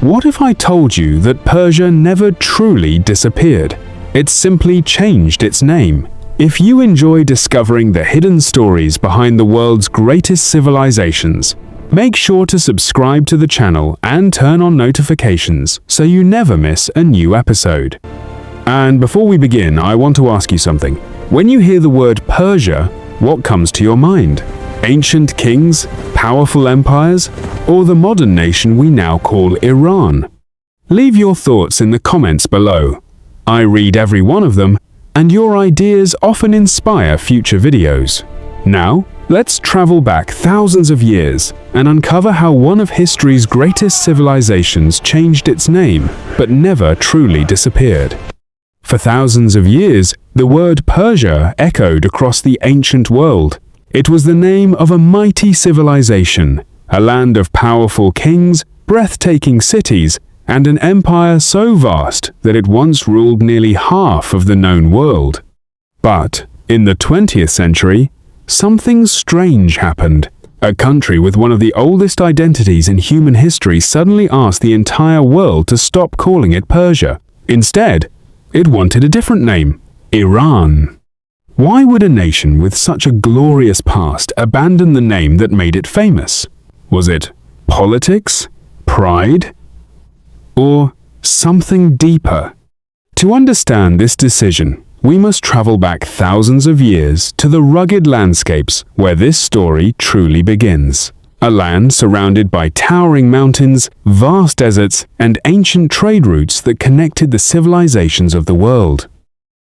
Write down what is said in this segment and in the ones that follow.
What if I told you that Persia never truly disappeared? It simply changed its name. If you enjoy discovering the hidden stories behind the world's greatest civilizations, make sure to subscribe to the channel and turn on notifications so you never miss a new episode. And before we begin, I want to ask you something. When you hear the word Persia, what comes to your mind? Ancient kings, powerful empires, or the modern nation we now call Iran? Leave your thoughts in the comments below. I read every one of them, and your ideas often inspire future videos. Now, let's travel back thousands of years and uncover how one of history's greatest civilizations changed its name, but never truly disappeared. For thousands of years, the word Persia echoed across the ancient world. It was the name of a mighty civilization, a land of powerful kings, breathtaking cities, and an empire so vast that it once ruled nearly half of the known world. But, in the 20th century, something strange happened. A country with one of the oldest identities in human history suddenly asked the entire world to stop calling it Persia. Instead, it wanted a different name: Iran. Why would a nation with such a glorious past abandon the name that made it famous? Was it politics, pride, or something deeper? To understand this decision, we must travel back thousands of years to the rugged landscapes where this story truly begins. A land surrounded by towering mountains, vast deserts, and ancient trade routes that connected the civilizations of the world.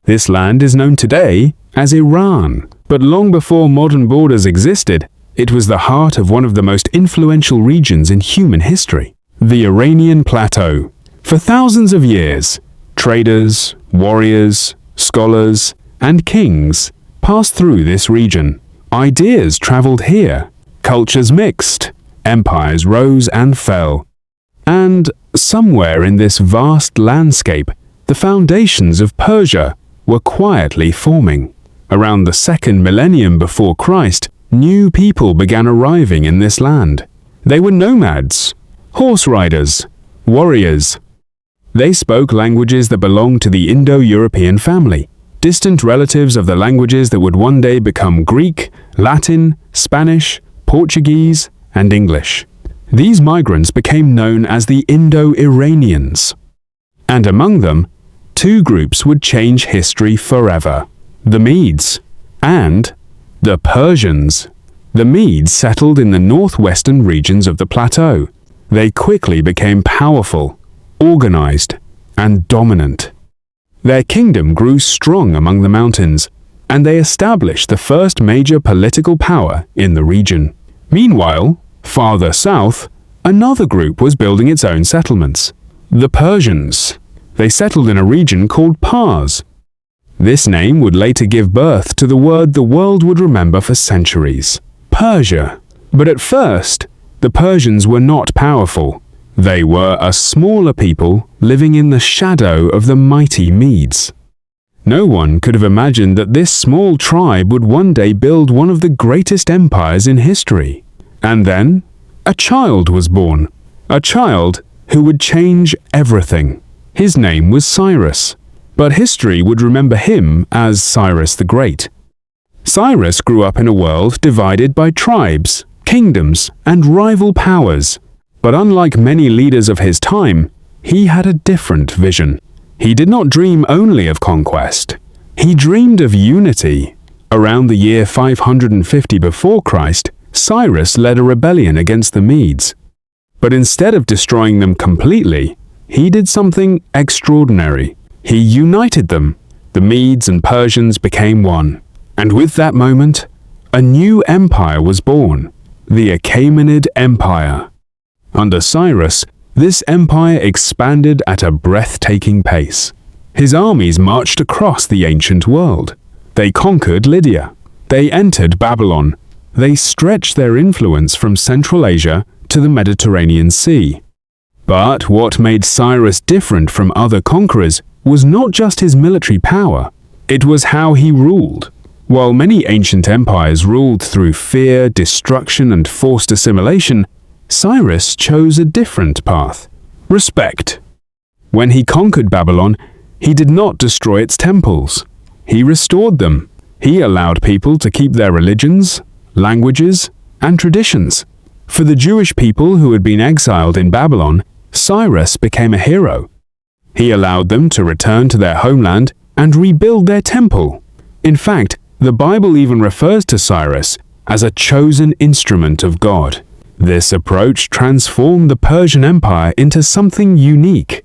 This land is known today as Iran, but long before modern borders existed, it was the heart of one of the most influential regions in human history, the Iranian Plateau. For thousands of years, traders, warriors, scholars, and kings passed through this region. Ideas traveled here, cultures mixed, empires rose and fell. And somewhere in this vast landscape, the foundations of Persia were quietly forming. Around the second millennium before Christ, new people began arriving in this land. They were nomads, horse riders, warriors. They spoke languages that belonged to the Indo-European family, distant relatives of the languages that would one day become Greek, Latin, Spanish, Portuguese, and English. These migrants became known as the Indo-Iranians. And among them, two groups would change history forever: the Medes and the Persians. The Medes settled in the northwestern regions of the plateau. They quickly became powerful, organized, and dominant. Their kingdom grew strong among the mountains, and they established the first major political power in the region. Meanwhile, farther south, another group was building its own settlements: the Persians. They settled in a region called Pars. This name would later give birth to the word the world would remember for centuries: Persia. But at first, the Persians were not powerful. They were a smaller people living in the shadow of the mighty Medes. No one could have imagined that this small tribe would one day build one of the greatest empires in history. And then, a child was born. A child who would change everything. His name was Cyrus, but history would remember him as Cyrus the Great. Cyrus grew up in a world divided by tribes, kingdoms, and rival powers. But unlike many leaders of his time, he had a different vision. He did not dream only of conquest. He dreamed of unity. Around the year 550 before Christ, Cyrus led a rebellion against the Medes. But instead of destroying them completely, he did something extraordinary. He united them. The Medes and Persians became one. And with that moment, a new empire was born, the Achaemenid Empire. Under Cyrus, this empire expanded at a breathtaking pace. His armies marched across the ancient world. They conquered Lydia. They entered Babylon. They stretched their influence from Central Asia to the Mediterranean Sea. But what made Cyrus different from other conquerors was not just his military power, it was how he ruled. While many ancient empires ruled through fear, destruction, and forced assimilation, Cyrus chose a different path. Respect. When he conquered Babylon, he did not destroy its temples. He restored them. He allowed people to keep their religions, languages, and traditions. For the Jewish people who had been exiled in Babylon, Cyrus became a hero. He allowed them to return to their homeland and rebuild their temple. In fact, the Bible even refers to Cyrus as a chosen instrument of God. This approach transformed the Persian Empire into something unique.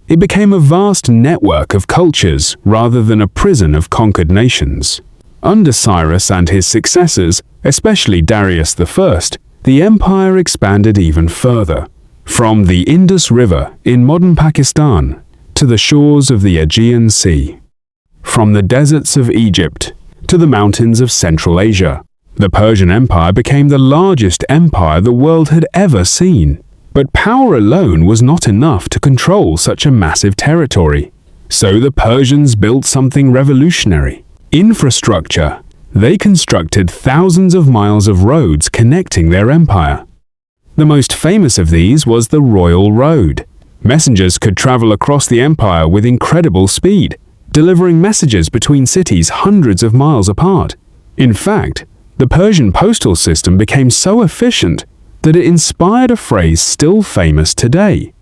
It became a vast network of cultures rather than a prison of conquered nations. Under Cyrus and his successors, especially Darius I, the empire expanded even further. From the Indus River in modern Pakistan to the shores of the Aegean Sea. From the deserts of Egypt to the mountains of Central Asia. The Persian Empire became the largest empire the world had ever seen. But power alone was not enough to control such a massive territory. So the Persians built something revolutionary. Infrastructure. They constructed thousands of miles of roads connecting their empire. The most famous of these was the Royal Road. Messengers could travel across the empire with incredible speed, delivering messages between cities hundreds of miles apart. In fact, the Persian postal system became so efficient that it inspired a phrase still famous today.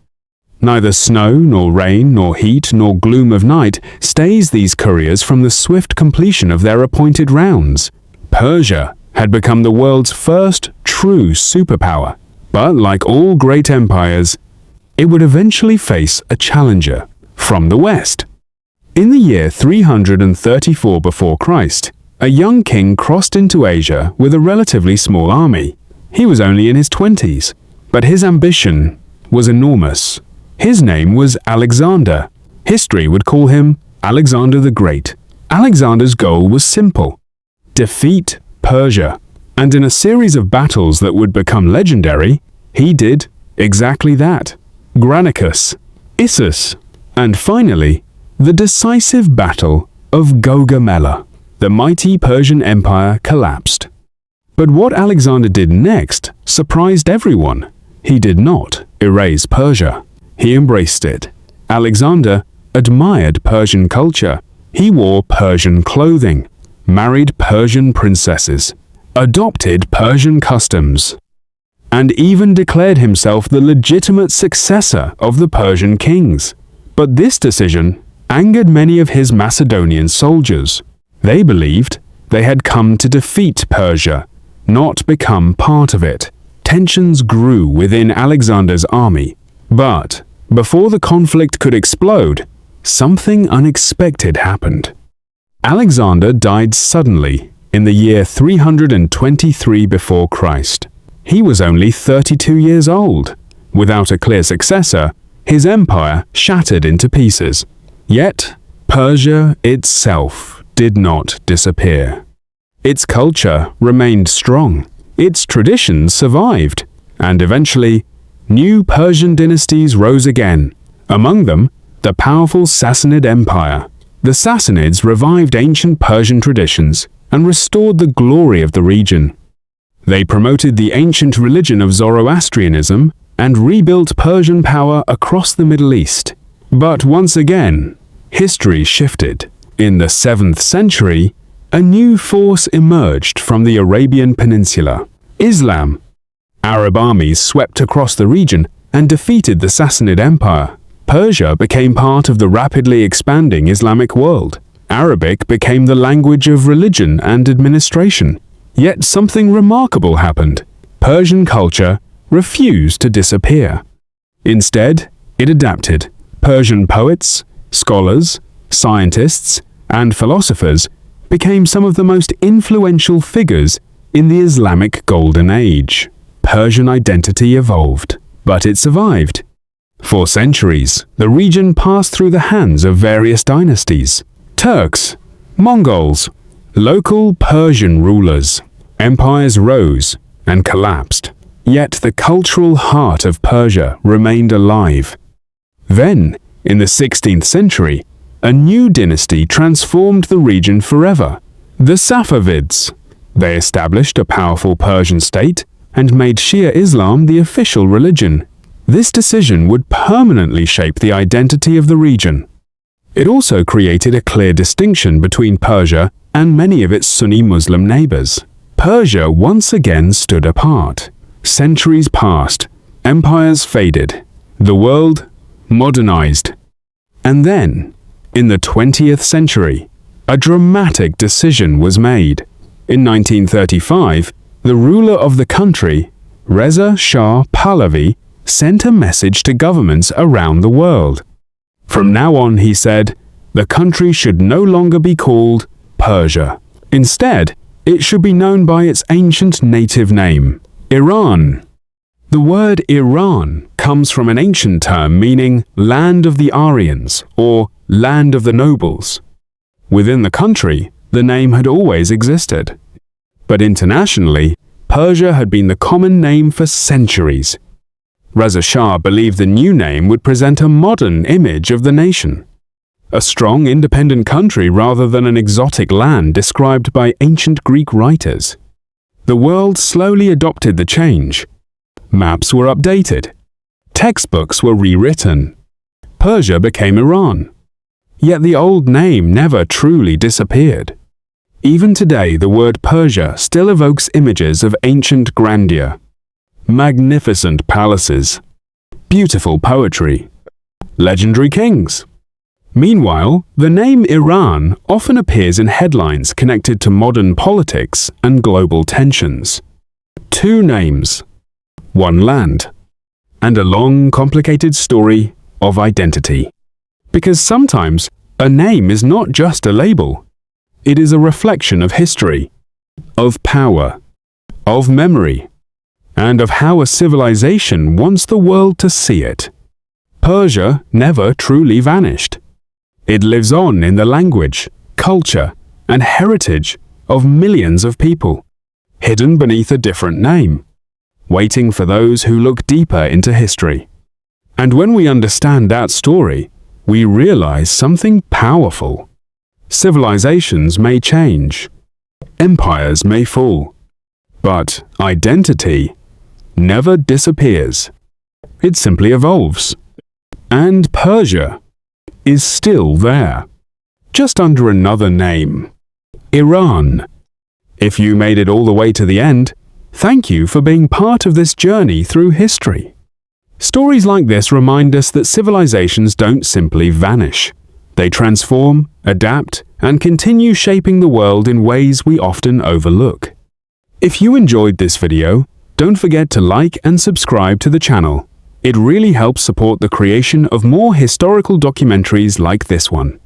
Neither snow, nor rain, nor heat, nor gloom of night stays these couriers from the swift completion of their appointed rounds. Persia had become the world's first true superpower, but like all great empires, it would eventually face a challenger from the West. In the year 334 before Christ, a young king crossed into Asia with a relatively small army. He was only in his 20s, but his ambition was enormous. His name was Alexander. History would call him Alexander the Great. Alexander's goal was simple: defeat Persia. And in a series of battles that would become legendary, he did exactly that. Granicus, Issus, and finally, the decisive Battle of Gaugamela. The mighty Persian Empire collapsed. But what Alexander did next surprised everyone. He did not erase Persia. He embraced it. Alexander admired Persian culture. He wore Persian clothing, married Persian princesses, adopted Persian customs, and even declared himself the legitimate successor of the Persian kings. But this decision angered many of his Macedonian soldiers. They believed they had come to defeat Persia, not become part of it. Tensions grew within Alexander's army, but before the conflict could explode, something unexpected happened. Alexander died suddenly in the year 323 before Christ. He was only 32 years old. Without a clear successor, his empire shattered into pieces. Yet, Persia itself did not disappear. Its culture remained strong, its traditions survived, and eventually, new Persian dynasties rose again. Among them, the powerful Sassanid Empire. The Sassanids revived ancient Persian traditions and restored the glory of the region. They promoted the ancient religion of Zoroastrianism and rebuilt Persian power across the Middle East. But once again, history shifted. In the 7th century, a new force emerged from the Arabian Peninsula: Islam. Arab armies swept across the region and defeated the Sassanid Empire. Persia became part of the rapidly expanding Islamic world. Arabic became the language of religion and administration. Yet something remarkable happened. Persian culture refused to disappear. Instead, it adapted. Persian poets, scholars, scientists, and philosophers became some of the most influential figures in the Islamic Golden Age. Persian identity evolved, but it survived. For centuries, the region passed through the hands of various dynasties: Turks, Mongols, local Persian rulers. Empires rose and collapsed, yet the cultural heart of Persia remained alive. Then, in the 16th century, a new dynasty transformed the region forever: the Safavids. They established a powerful Persian state and made Shia Islam the official religion. This decision would permanently shape the identity of the region. It also created a clear distinction between Persia and many of its Sunni Muslim neighbors. Persia once again stood apart. Centuries passed, empires faded, the world modernized. And then, in the 20th century, a dramatic decision was made. In 1935, the ruler of the country, Reza Shah Pahlavi, sent a message to governments around the world. From now on, he said, the country should no longer be called Persia. Instead, it should be known by its ancient native name, Iran. The word Iran comes from an ancient term meaning land of the Aryans or land of the nobles. Within the country, the name had always existed. But internationally, Persia had been the common name for centuries. Reza Shah believed the new name would present a modern image of the nation. A strong, independent country rather than an exotic land described by ancient Greek writers. The world slowly adopted the change. Maps were updated. Textbooks were rewritten. Persia became Iran. Yet the old name never truly disappeared. Even today, the word Persia still evokes images of ancient grandeur, magnificent palaces, beautiful poetry, legendary kings. Meanwhile, the name Iran often appears in headlines connected to modern politics and global tensions. Two names, one land, and a long, complicated story of identity. Because sometimes a name is not just a label. It is a reflection of history, of power, of memory, and of how a civilization wants the world to see it. Persia never truly vanished. It lives on in the language, culture, and heritage of millions of people, hidden beneath a different name, waiting for those who look deeper into history. And when we understand that story, we realize something powerful. Civilizations may change, empires may fall, but identity never disappears. It simply evolves. And Persia is still there, just under another name, Iran. If you made it all the way to the end, thank you for being part of this journey through history. Stories like this remind us that civilizations don't simply vanish. They transform, adapt, and continue shaping the world in ways we often overlook. If you enjoyed this video, don't forget to like and subscribe to the channel. It really helps support the creation of more historical documentaries like this one.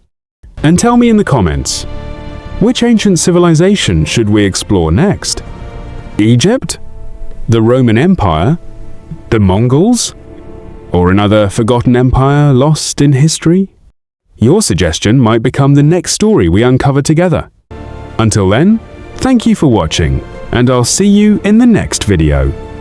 And tell me in the comments, which ancient civilization should we explore next? Egypt? The Roman Empire? The Mongols? Or another forgotten empire lost in history? Your suggestion might become the next story we uncover together. Until then, thank you for watching, and I'll see you in the next video.